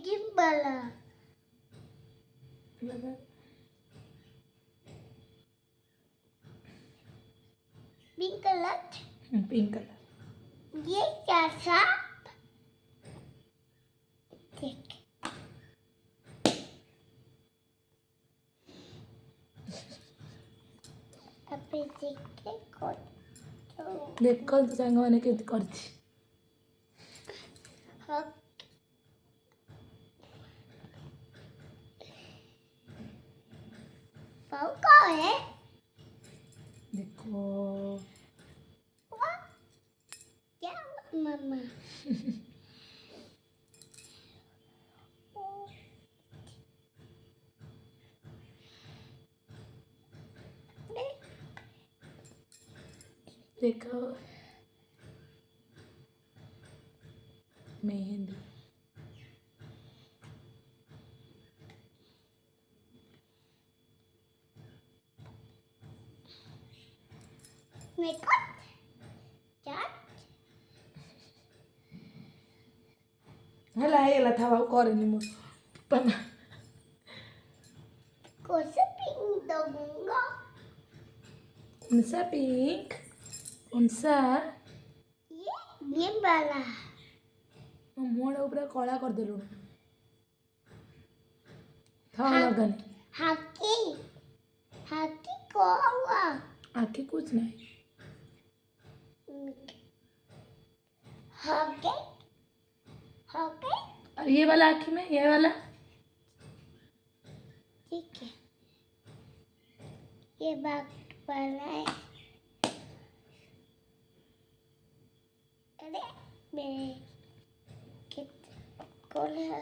गिम्बला pink colour ये क्या सांप देख अबे देखे कौन देख कल तो सांग मैंने केमती करछि हाँ पाऊ का है देखो वाह क्या हुआ मम्मा देखो मेहंदी मेरे को क्या हला हेला था बाबू करेनी मो पना कौन सा पिंक दूंगा उनसा पिंक उनसा ये वाला मोड़ ऊपर कला कर देलु था लगन हाकी हाकी को हुआ आखी कुछ नहीं हाकी हाकी और ये वाला आखी में ये वाला ठीक है ये बात वाला है अरे मेरे कित कोला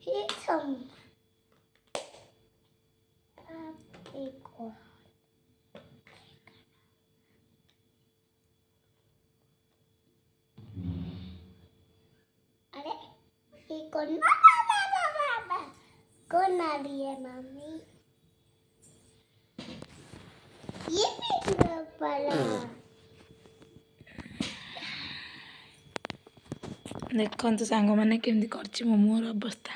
ये सम एक और अरे ये कौन आ रही है मम्मी ये भी वाला देखो सांग मैंने केमती करछि मो मोर अवस्था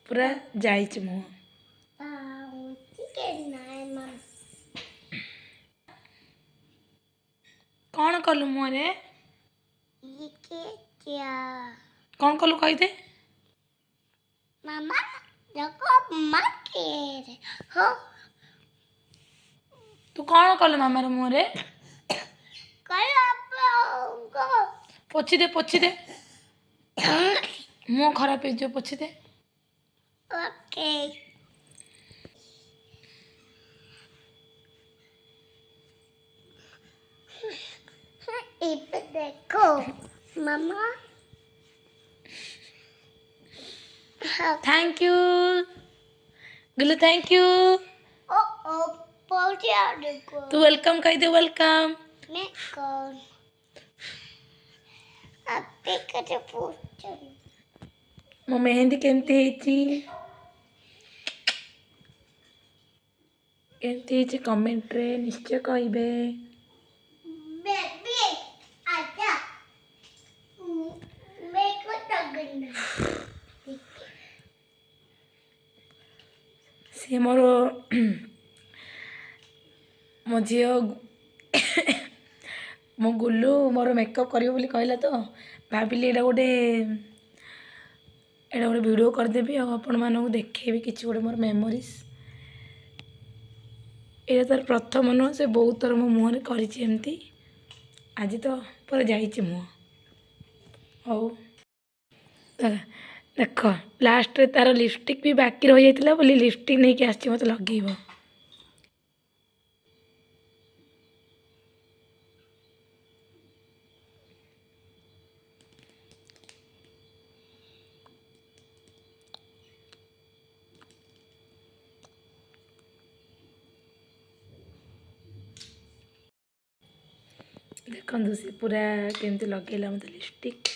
पूरा जाइछि मो कौन कलु मोरे ये क्या कौन कलु कहि दे मामा देखो मत के हो तू कौन कलु मामार मोरे कल आपको पोछि दे मुँह खराब हो पोछि दे ओके इप देखो मामा thank you Gullu thank you ओ पहुंचा देखो तू वेलकम कह दे वेलकम मैं कौन आप कैसे पूछ मो मेहंदी केमती हेची कमेंट रे निश्चय कहबे बेबी आजा मेरे को तगड़ना सी मोर मो झी मो गुल्लू मोर मेकअप करियो बोली कहला तो भाविली एटा गोटे वीडियो करदेवी आपण मानक देखेबी किछि गोटे मोर मेमोरीज ये तार प्रथम नुह से बहुत थर मो मुहर करमती आज तो पूरा जाइए मुह हो देख लास्ट रे तार लिपस्टिक भी बाकी रही जाता बोली लिपस्टिक नहीं कि आसी मत लगेब देखु सी पूरा केमती लगेला मत लिपस्टिक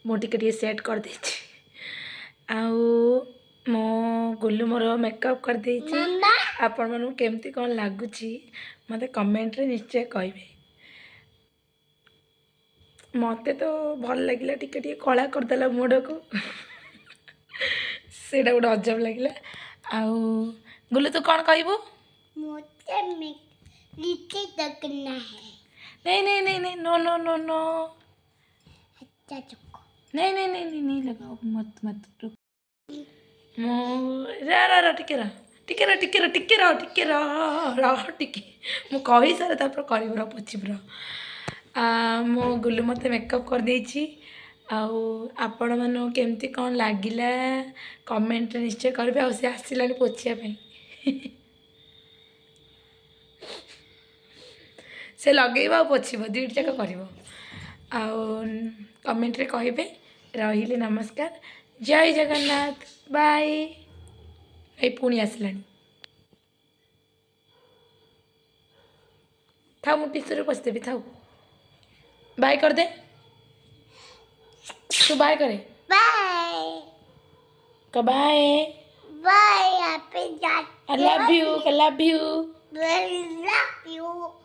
मुझे सेट कर आउ मो गुल्लू मोर मेकअप कर मामा ଆପଣମାନଙ୍କୁ କେମିତି କ'ଣ ଲାଗୁଛି ମୋତେ କମେଣ୍ଟରେ ନିଶ୍ଚୟ କହିବେ। ମୋତେ ତ ଭଲ ଲାଗିଲା, ଟିକେ ଟିକେ କଳା କରିଦେଲା ମୁହଁଟାକୁ ସେଇଟା ଗୋଟେ ଅଜବ ଲାଗିଲା। ଆଉ ଗୁଲୁ ତୁ କ'ଣ କହିବୁ? मुझे नीचे लगना है। नहीं नहीं नहीं नहीं, नो नो नो नो, अच्छा चुको। नहीं नहीं नहीं नहीं नहीं लगाओ, मत मत रुक। ମୁଁ ରା ଟିକେ ରହ, ଟିକେ ରହ, ଟିକେ ରହ, ଟିକେ ରହ, ଟିକେ ରହ ଟିକେ, ମୁଁ କହିସାରେ ତାପରେ କରିବୁ, ରହ ପୋଛିବୁ ରହ। ମୋ ଗୁଲୁ ମୋତେ ମେକଅପ୍ କରିଦେଇଛି। ଆଉ ଆପଣମାନଙ୍କୁ କେମିତି କ'ଣ ଲାଗିଲା କମେଣ୍ଟରେ ନିଶ୍ଚୟ କରିବେ। ଆଉ ସେ ଆସିଲାଣି ପୋଛିବା ପାଇଁ ସେ ଲଗେଇବ ଆଉ ପୋଛିବ, ଦୁଇଟି ଯାକ କରିବ। ଆଉ କମେଣ୍ଟରେ କହିବେ। ରହିଲି, ନମସ୍କାର, ଜୟ ଜଗନ୍ନାଥ, ବାଏ। ଏଇ ପୁଣି ଆସିଲାଣି, ଥାଉ ମୁଁ ଟିସୁରେ ପୋଛିଦେବି, ଥାଉ। ବାଏ କରିଦେ, ତୁ ବାଏ करे, बाय बाय, बाय। हैप्पी जाते I love you, I love you. Love you.